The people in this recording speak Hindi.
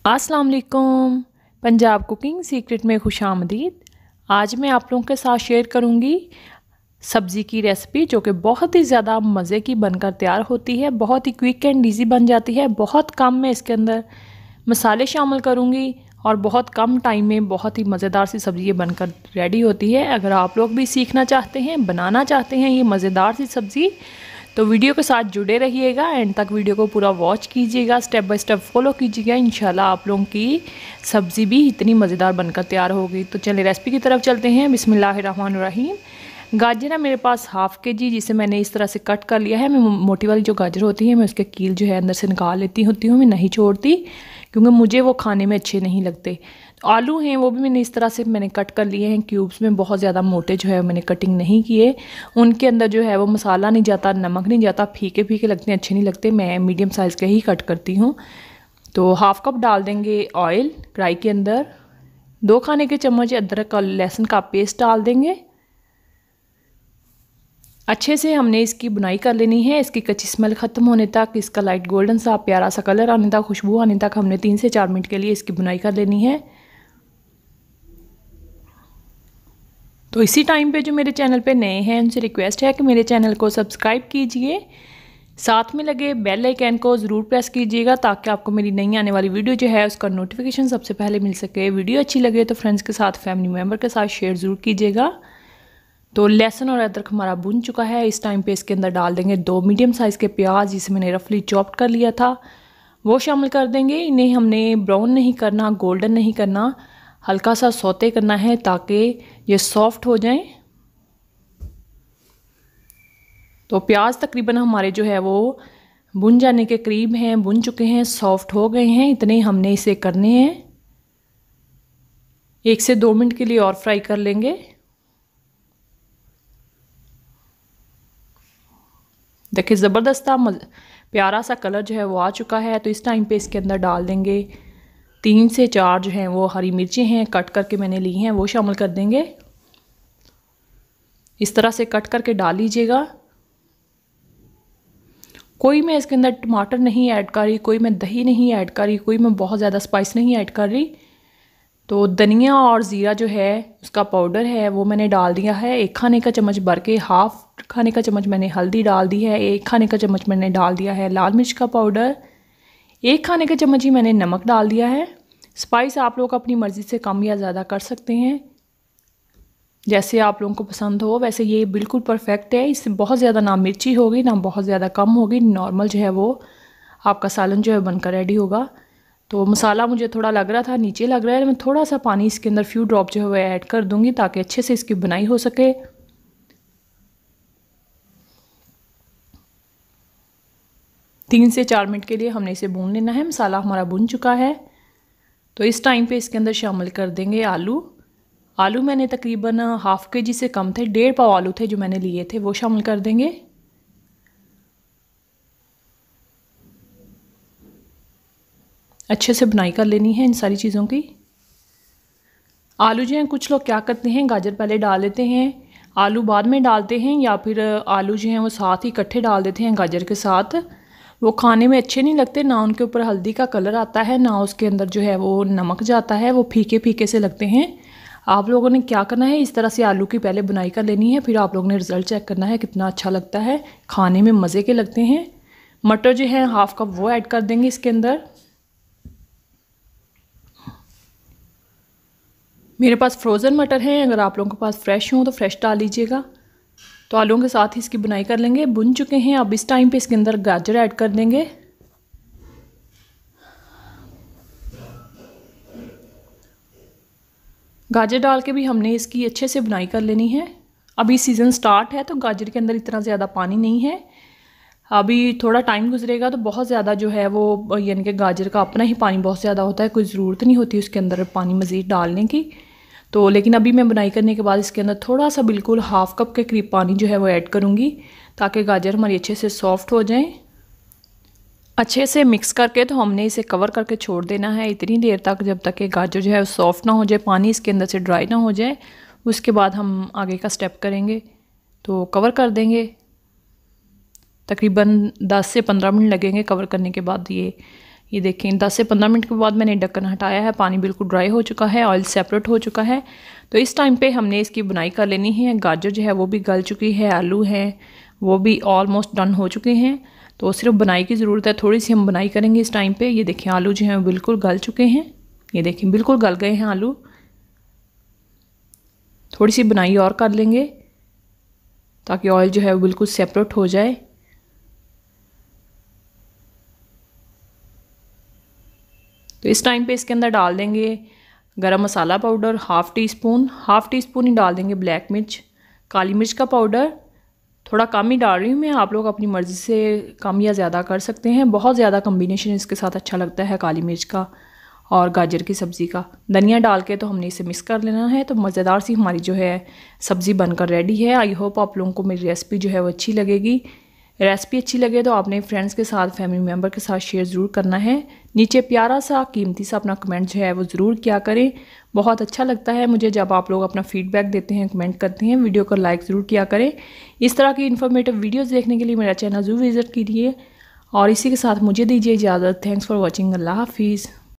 अस्सलाम वालेकुम। पंजाब कुकिंग सीक्रेट में खुशामदीद। आज मैं आप लोगों के साथ शेयर करूंगी सब्ज़ी की रेसिपी जो कि बहुत ही ज़्यादा मज़े की बनकर तैयार होती है। बहुत ही क्विक एंड ईजी बन जाती है। बहुत कम में इसके अंदर मसाले शामिल करूंगी और बहुत कम टाइम में बहुत ही मज़ेदार सी सब्ज़ी ये बनकर रेडी होती है। अगर आप लोग भी सीखना चाहते हैं, बनाना चाहते हैं ये मज़ेदार सी सब्ज़ी, तो वीडियो के साथ जुड़े रहिएगा। एंड तक वीडियो को पूरा वॉच कीजिएगा, स्टेप बाय स्टेप फॉलो कीजिएगा। इंशाल्लाह आप लोगों की सब्ज़ी भी इतनी मज़ेदार बनकर तैयार होगी। तो चलिए रेसिपी की तरफ चलते हैं। बिस्मिल्लाहिर्रहमानिर्रहीम। गाजर है मेरे पास हाफ़ के जी, जिसे मैंने इस तरह से कट कर लिया है। मैं मोटी वाली जो गाजर होती है मैं उसके कील जो है अंदर से निकाल लेती होती हूँ, मैं नहीं छोड़ती क्योंकि मुझे वो खाने में अच्छे नहीं लगते। तो आलू हैं वो भी मैंने इस तरह से कट कर लिए हैं क्यूब्स में, बहुत ज़्यादा मोटे जो है मैंने कटिंग नहीं किए। उनके अंदर जो है वो मसाला नहीं जाता, नमक नहीं जाता, फीके फीके लगते हैं, अच्छे नहीं लगते। मैं मीडियम साइज़ के ही कट करती हूँ। तो हाफ़ कप डाल देंगे ऑयल कढ़ाई के अंदर। 2 खाने के चम्मच अदरक और लहसुन का पेस्ट डाल देंगे। अच्छे से हमने इसकी बुनाई कर लेनी है, इसकी कच्ची स्मेल ख़त्म होने तक, इसका लाइट गोल्डन सा प्यारा सा कलर आने तक, खुशबू आने तक हमने 3 से 4 मिनट के लिए इसकी बुनाई कर लेनी है। तो इसी टाइम पे जो मेरे चैनल पे नए हैं उनसे रिक्वेस्ट है कि मेरे चैनल को सब्सक्राइब कीजिए, साथ में लगे बेल आइकन को ज़रूर प्रेस कीजिएगा ताकि आपको मेरी नई आने वाली वीडियो जो है उसका नोटिफिकेशन सबसे पहले मिल सके। वीडियो अच्छी लगे तो फ्रेंड्स के साथ, फैमिली मेम्बर के साथ शेयर ज़रूर कीजिएगा। तो लहसुन और अदरक हमारा भुन चुका है। इस टाइम पे इसके अंदर डाल देंगे 2 मीडियम साइज़ के प्याज, जिसे मैंने रफली चॉप्ड कर लिया था, वो शामिल कर देंगे। इन्हें हमने ब्राउन नहीं करना, गोल्डन नहीं करना, हल्का सा सौते करना है ताकि ये सॉफ्ट हो जाएं। तो प्याज तकरीबन हमारे जो है वो भुन जाने के करीब हैं, भुन चुके हैं, सॉफ्ट हो गए हैं। इतने हमने इसे करने हैं। 1 से 2 मिनट के लिए और फ्राई कर लेंगे। देखिए ज़बरदस्त प्यारा सा कलर जो है वो आ चुका है। तो इस टाइम पे इसके अंदर डाल देंगे 3 से 4 जो हैं वो हरी मिर्चें हैं, कट करके मैंने ली हैं, वो शामिल कर देंगे। इस तरह से कट करके डाल लीजिएगा। कोई मैं इसके अंदर टमाटर नहीं ऐड कर रही, कोई मैं दही नहीं ऐड कर रही, कोई मैं बहुत ज़्यादा स्पाइस नहीं ऐड कर रही। तो धनिया और ज़ीरा जो है उसका पाउडर है वो मैंने डाल दिया है 1 खाने का चम्मच भर के। हाफ़ खाने का चम्मच मैंने हल्दी डाल दी है। 1 खाने का चम्मच मैंने डाल दिया है लाल मिर्च का पाउडर। 1 खाने का चम्मच ही मैंने नमक डाल दिया है। स्पाइस आप लोग अपनी मर्ज़ी से कम या ज़्यादा कर सकते हैं, जैसे आप लोगों को पसंद हो। वैसे ये बिल्कुल परफेक्ट है, इससे बहुत ज़्यादा ना मिर्ची होगी ना बहुत ज़्यादा कम होगी, नॉर्मल जो है वो आपका सालन जो है बनकर रेडी होगा। तो मसाला मुझे थोड़ा लग रहा था नीचे लग रहा है, मैं थोड़ा सा पानी इसके अंदर फ्यू ड्रॉप जो है वो ऐड कर दूंगी ताकि अच्छे से इसकी बुनाई हो सके। तीन से 4 मिनट के लिए हमने इसे भून लेना है। मसाला हमारा भुन चुका है। तो इस टाइम पे इसके अंदर शामिल कर देंगे आलू। आलू मैंने तकरीबन हाफ़ के जी से कम थे, 1.5 पाव आलू थे जो मैंने लिए थे, वो शामिल कर देंगे। अच्छे से बुनाई कर लेनी है इन सारी चीज़ों की। आलू जो हैं कुछ लोग क्या करते हैं, गाजर पहले डाल देते हैं, आलू बाद में डालते हैं, या फिर आलू जो हैं वो साथ ही इकट्ठे डाल देते हैं गाजर के साथ। वो खाने में अच्छे नहीं लगते, ना उनके ऊपर हल्दी का कलर आता है, ना उसके अंदर जो है वो नमक जाता है, वो फीके फीके से लगते हैं। आप लोगों ने क्या करना है, इस तरह से आलू की पहले बुनाई कर लेनी है, फिर आप लोगों ने रिज़ल्ट चेक करना है कितना अच्छा लगता है, खाने में मज़े के लगते हैं। मटर जो है हाफ़ कप वो ऐड कर देंगे इसके अंदर। मेरे पास फ्रोज़न मटर हैं, अगर आप लोगों के पास फ्रेश हो तो फ्रेश डाल लीजिएगा। तो आलूओं के साथ ही इसकी बुनाई कर लेंगे। बुन चुके हैं। अब इस टाइम पे इसके अंदर गाजर ऐड कर देंगे। गाजर डाल के भी हमने इसकी अच्छे से बुनाई कर लेनी है। अभी सीज़न स्टार्ट है तो गाजर के अंदर इतना ज़्यादा पानी नहीं है, अभी थोड़ा टाइम गुजरेगा तो बहुत ज़्यादा जो है वो यानी कि गाजर का अपना ही पानी बहुत ज़्यादा होता है, कोई ज़रूरत नहीं होती उसके अंदर पानी मज़ीद डालने की। तो लेकिन अभी मैं बुनाई करने के बाद इसके अंदर थोड़ा सा बिल्कुल हाफ़ कप के करीब पानी जो है वो ऐड करूँगी ताकि गाजर हमारी अच्छे से सॉफ्ट हो जाए। अच्छे से मिक्स करके तो हमने इसे कवर करके छोड़ देना है इतनी देर तक जब तक कि गाजर जो है वो सॉफ्ट ना हो जाए, पानी इसके अंदर से ड्राई ना हो जाए। उसके बाद हम आगे का स्टेप करेंगे। तो कवर कर देंगे, तकरीबन 10 से 15 मिनट लगेंगे कवर करने के बाद। ये देखें 10 से 15 मिनट के बाद मैंने ढक्कन हटाया है, पानी बिल्कुल ड्राई हो चुका है, ऑयल सेपरेट हो चुका है। तो इस टाइम पे हमने इसकी बुनाई कर लेनी है। गाजर जो है वो भी गल चुकी है, आलू हैं वो भी ऑलमोस्ट डन हो चुके हैं। तो सिर्फ बुनाई की ज़रूरत है, थोड़ी सी हम बुनाई करेंगे इस टाइम पे। ये देखें आलू जो हैं वो बिल्कुल गल चुके हैं, ये देखें बिल्कुल गल गए हैं आलू। थोड़ी सी बुनाई और कर लेंगे ताकि ऑयल जो है वो बिल्कुल सेपरेट हो जाए। तो इस टाइम पे इसके अंदर डाल देंगे गरम मसाला पाउडर हाफ़ टी स्पून ही डाल देंगे ब्लैक मिर्च, काली मिर्च का पाउडर थोड़ा कम ही डाल रही हूँ मैं, आप लोग अपनी मर्ज़ी से कम या ज़्यादा कर सकते हैं। बहुत ज़्यादा कम्बिनेशन इसके साथ अच्छा लगता है काली मिर्च का और गाजर की सब्ज़ी का। धनिया डाल के तो हमने इसे मिक्स कर लेना है। तो मज़ेदार सी हमारी जो है सब्ज़ी बनकर रेडी है। आई होप आप लोगों को मेरी रेसिपी जो है वो अच्छी लगेगी। रेसिपी अच्छी लगे तो आपने फ्रेंड्स के साथ, फैमिली मेम्बर के साथ शेयर ज़रूर करना है। नीचे प्यारा सा कीमती सा अपना कमेंट जो है वो ज़रूर किया करें। बहुत अच्छा लगता है मुझे जब आप लोग अपना फीडबैक देते हैं, कमेंट करते हैं। वीडियो को लाइक ज़रूर किया करें। इस तरह की इन्फॉर्मेटिव वीडियोस देखने के लिए मेरा चैनल ज़रूर विज़िट कीजिए। और इसी के साथ मुझे दीजिए इजाज़त। Thanks for watching. अल्लाह हाफिज़।